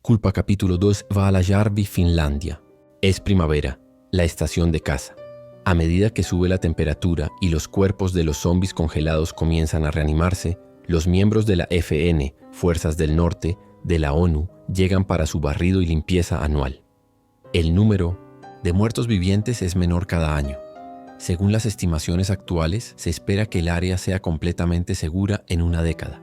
Culpa capítulo 2 Valajärvi, Finlandia. Es primavera, la estación de caza. A medida que sube la temperatura y los cuerpos de los zombies congelados comienzan a reanimarse, los miembros de la FN, Fuerzas del Norte, de la ONU, llegan para su barrido y limpieza anual. El número de muertos vivientes es menor cada año. Según las estimaciones actuales, se espera que el área sea completamente segura en una década.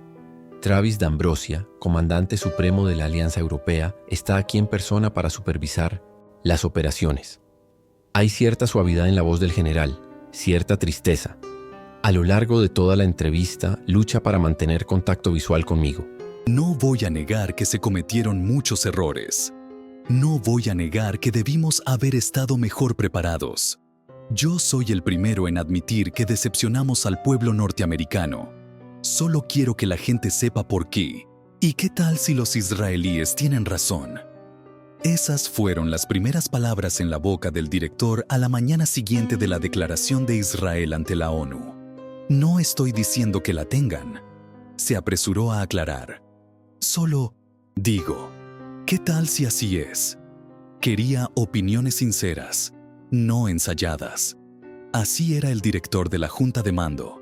Travis D'Ambrosia, comandante supremo de la Alianza Europea, está aquí en persona para supervisar las operaciones. Hay cierta suavidad en la voz del general, cierta tristeza. A lo largo de toda la entrevista, lucha para mantener contacto visual conmigo. No voy a negar que se cometieron muchos errores. No voy a negar que debimos haber estado mejor preparados. Yo soy el primero en admitir que decepcionamos al pueblo norteamericano. Solo quiero que la gente sepa por qué. ¿Y qué tal si los israelíes tienen razón? Esas fueron las primeras palabras en la boca del director a la mañana siguiente de la declaración de Israel ante la ONU. No estoy diciendo que la tengan. Se apresuró a aclarar. Solo digo, ¿qué tal si así es? Quería opiniones sinceras, no ensayadas. Así era el director de la Junta de Mando.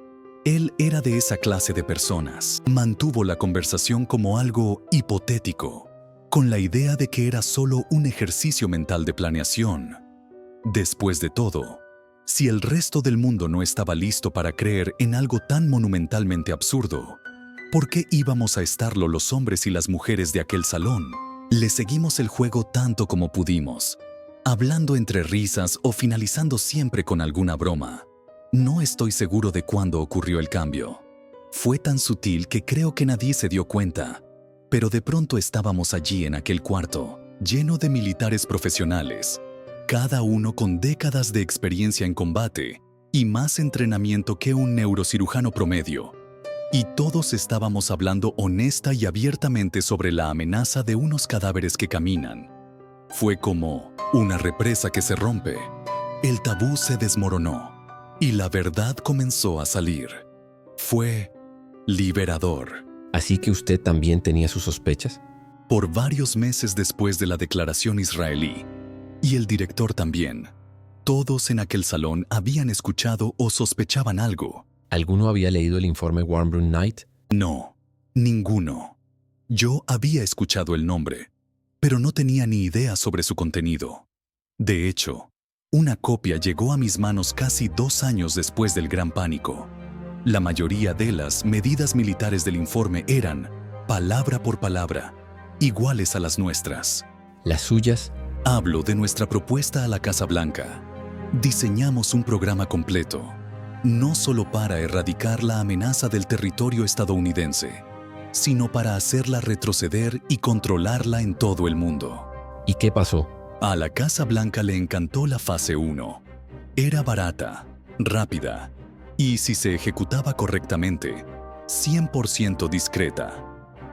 Él era de esa clase de personas. Mantuvo la conversación como algo hipotético, con la idea de que era solo un ejercicio mental de planeación. Después de todo, si el resto del mundo no estaba listo para creer en algo tan monumentalmente absurdo, ¿por qué íbamos a estarlo los hombres y las mujeres de aquel salón? Le seguimos el juego tanto como pudimos, hablando entre risas o finalizando siempre con alguna broma. No estoy seguro de cuándo ocurrió el cambio. Fue tan sutil que creo que nadie se dio cuenta, pero de pronto estábamos allí en aquel cuarto, lleno de militares profesionales, cada uno con décadas de experiencia en combate y más entrenamiento que un neurocirujano promedio. Y todos estábamos hablando honesta y abiertamente sobre la amenaza de unos cadáveres que caminan. Fue como una represa que se rompe. El tabú se desmoronó y la verdad comenzó a salir. Fue liberador. ¿Así que usted también tenía sus sospechas? Por varios meses después de la declaración israelí, y el director también, todos en aquel salón habían escuchado o sospechaban algo. ¿Alguno había leído el informe Warmbrun Knight? No, ninguno. Yo había escuchado el nombre, pero no tenía ni idea sobre su contenido. De hecho, una copia llegó a mis manos casi 2 años después del Gran Pánico. La mayoría de las medidas militares del informe eran, palabra por palabra, iguales a las nuestras. ¿Las suyas? Hablo de nuestra propuesta a la Casa Blanca. Diseñamos un programa completo, no solo para erradicar la amenaza del territorio estadounidense, sino para hacerla retroceder y controlarla en todo el mundo. ¿Y qué pasó? A la Casa Blanca le encantó la fase 1. Era barata, rápida y, si se ejecutaba correctamente, 100% discreta.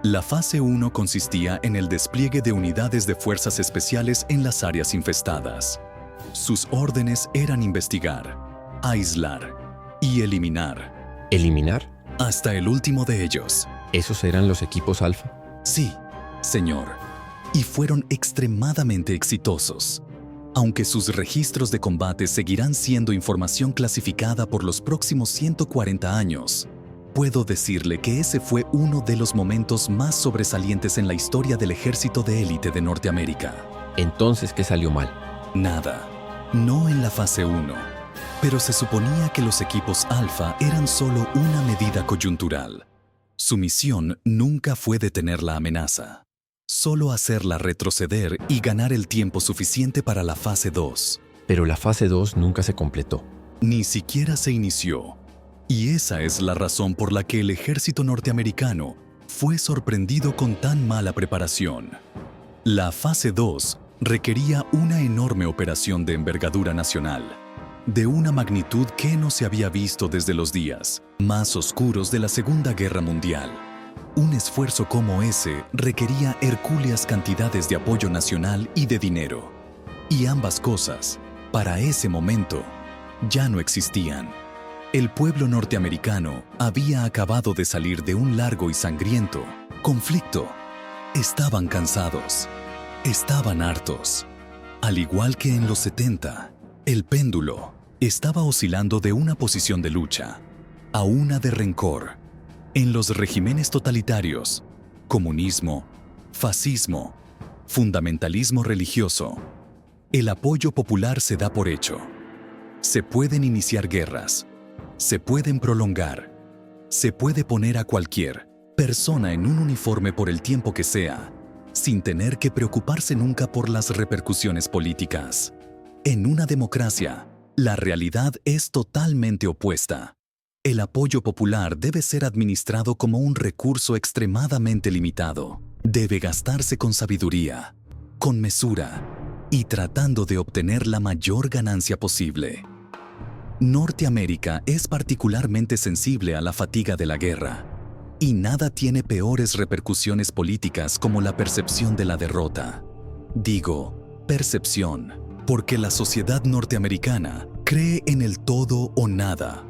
La fase 1 consistía en el despliegue de unidades de fuerzas especiales en las áreas infestadas. Sus órdenes eran investigar, aislar y eliminar. ¿Eliminar? Hasta el último de ellos. ¿Esos eran los equipos Alfa? Sí, señor. Y fueron extremadamente exitosos. Aunque sus registros de combate seguirán siendo información clasificada por los próximos 140 años, puedo decirle que ese fue uno de los momentos más sobresalientes en la historia del ejército de élite de Norteamérica. Entonces, ¿qué salió mal? Nada. No en la fase 1. Pero se suponía que los equipos Alfa eran solo una medida coyuntural. Su misión nunca fue detener la amenaza, solo hacerla retroceder y ganar el tiempo suficiente para la fase 2. Pero la fase 2 nunca se completó. Ni siquiera se inició. Y esa es la razón por la que el ejército norteamericano fue sorprendido con tan mala preparación. La fase 2 requería una enorme operación de envergadura nacional, de una magnitud que no se había visto desde los días más oscuros de la Segunda Guerra Mundial. Un esfuerzo como ese requería hercúleas cantidades de apoyo nacional y de dinero. Y ambas cosas, para ese momento, ya no existían. El pueblo norteamericano había acabado de salir de un largo y sangriento conflicto. Estaban cansados. Estaban hartos. Al igual que en los 70, el péndulo estaba oscilando de una posición de lucha a una de rencor. En los regímenes totalitarios, comunismo, fascismo, fundamentalismo religioso, el apoyo popular se da por hecho. Se pueden iniciar guerras, se pueden prolongar, se puede poner a cualquier persona en un uniforme por el tiempo que sea, sin tener que preocuparse nunca por las repercusiones políticas. En una democracia, la realidad es totalmente opuesta. El apoyo popular debe ser administrado como un recurso extremadamente limitado. Debe gastarse con sabiduría, con mesura y tratando de obtener la mayor ganancia posible. Norteamérica es particularmente sensible a la fatiga de la guerra, y nada tiene peores repercusiones políticas como la percepción de la derrota. Digo, percepción, porque la sociedad norteamericana cree en el todo o nada.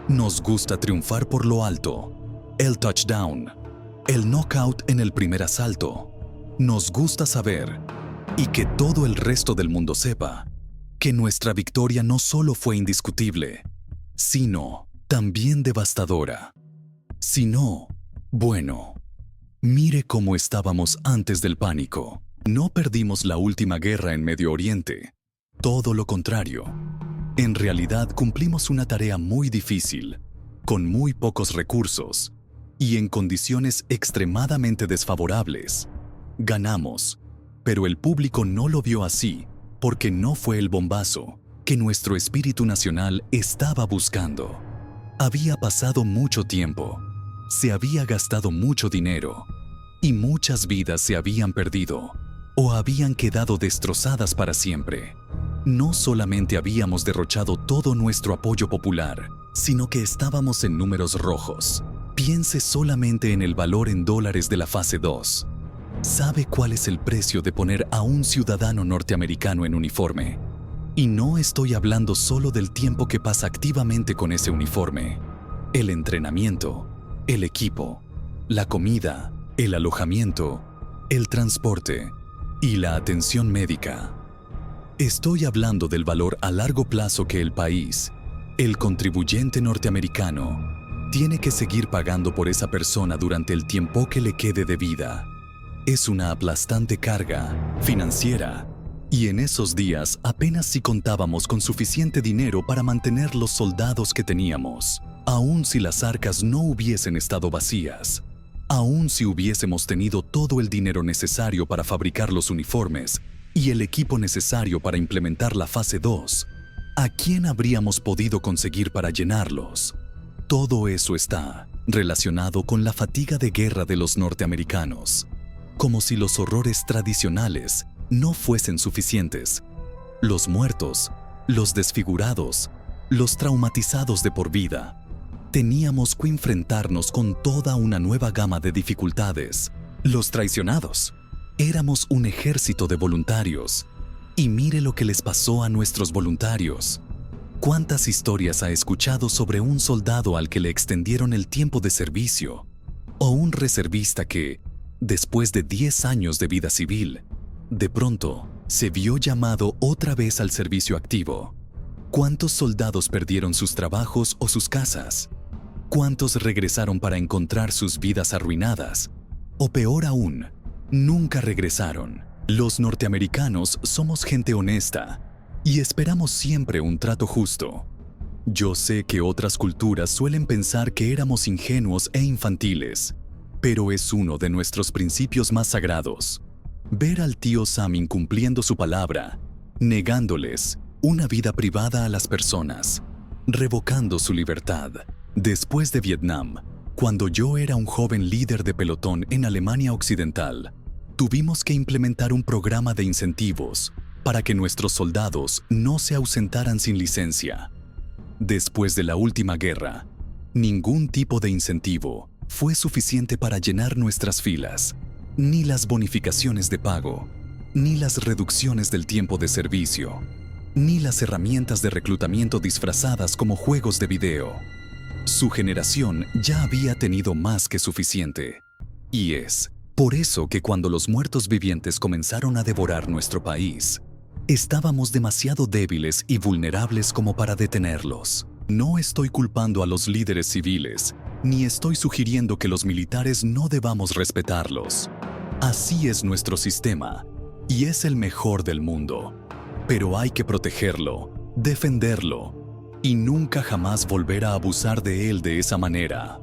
Nos gusta triunfar por lo alto, el touchdown, el knockout en el primer asalto. Nos gusta saber, y que todo el resto del mundo sepa, que nuestra victoria no solo fue indiscutible, sino también devastadora. Si no, bueno, mire cómo estábamos antes del pánico. No perdimos la última guerra en Medio Oriente. Todo lo contrario. En realidad cumplimos una tarea muy difícil, con muy pocos recursos y en condiciones extremadamente desfavorables. Ganamos, pero el público no lo vio así, porque no fue el bombazo que nuestro espíritu nacional estaba buscando. Había pasado mucho tiempo, se había gastado mucho dinero y muchas vidas se habían perdido o habían quedado destrozadas para siempre. No solamente habíamos derrochado todo nuestro apoyo popular, sino que estábamos en números rojos. Piense solamente en el valor en dólares de la fase 2. ¿Sabe cuál es el precio de poner a un ciudadano norteamericano en uniforme? Y no estoy hablando solo del tiempo que pasa activamente con ese uniforme. El entrenamiento, el equipo, la comida, el alojamiento, el transporte y la atención médica. Estoy hablando del valor a largo plazo que el país, el contribuyente norteamericano, tiene que seguir pagando por esa persona durante el tiempo que le quede de vida. Es una aplastante carga financiera, y en esos días apenas si contábamos con suficiente dinero para mantener los soldados que teníamos, aun si las arcas no hubiesen estado vacías, aun si hubiésemos tenido todo el dinero necesario para fabricar los uniformes y el equipo necesario para implementar la fase 2, ¿a quién habríamos podido conseguir para llenarlos? Todo eso está relacionado con la fatiga de guerra de los norteamericanos, como si los horrores tradicionales no fuesen suficientes. Los muertos, los desfigurados, los traumatizados de por vida. Teníamos que enfrentarnos con toda una nueva gama de dificultades. Los traicionados. Éramos un ejército de voluntarios. Y mire lo que les pasó a nuestros voluntarios. ¿Cuántas historias ha escuchado sobre un soldado al que le extendieron el tiempo de servicio? O un reservista que, después de 10 años de vida civil, de pronto se vio llamado otra vez al servicio activo. ¿Cuántos soldados perdieron sus trabajos o sus casas? ¿Cuántos regresaron para encontrar sus vidas arruinadas? O peor aún, nunca regresaron. Los norteamericanos somos gente honesta y esperamos siempre un trato justo. Yo sé que otras culturas suelen pensar que éramos ingenuos e infantiles, pero es uno de nuestros principios más sagrados. Ver al tío Sam incumpliendo su palabra, negándoles una vida privada a las personas, revocando su libertad. Después de Vietnam, cuando yo era un joven líder de pelotón en Alemania Occidental, tuvimos que implementar un programa de incentivos para que nuestros soldados no se ausentaran sin licencia. Después de la última guerra, ningún tipo de incentivo fue suficiente para llenar nuestras filas, ni las bonificaciones de pago, ni las reducciones del tiempo de servicio, ni las herramientas de reclutamiento disfrazadas como juegos de video. Su generación ya había tenido más que suficiente, y es Por eso que cuando los muertos vivientes comenzaron a devorar nuestro país, estábamos demasiado débiles y vulnerables como para detenerlos. No estoy culpando a los líderes civiles, ni estoy sugiriendo que los militares no debamos respetarlos. Así es nuestro sistema, y es el mejor del mundo. Pero hay que protegerlo, defenderlo, y nunca jamás volver a abusar de él de esa manera.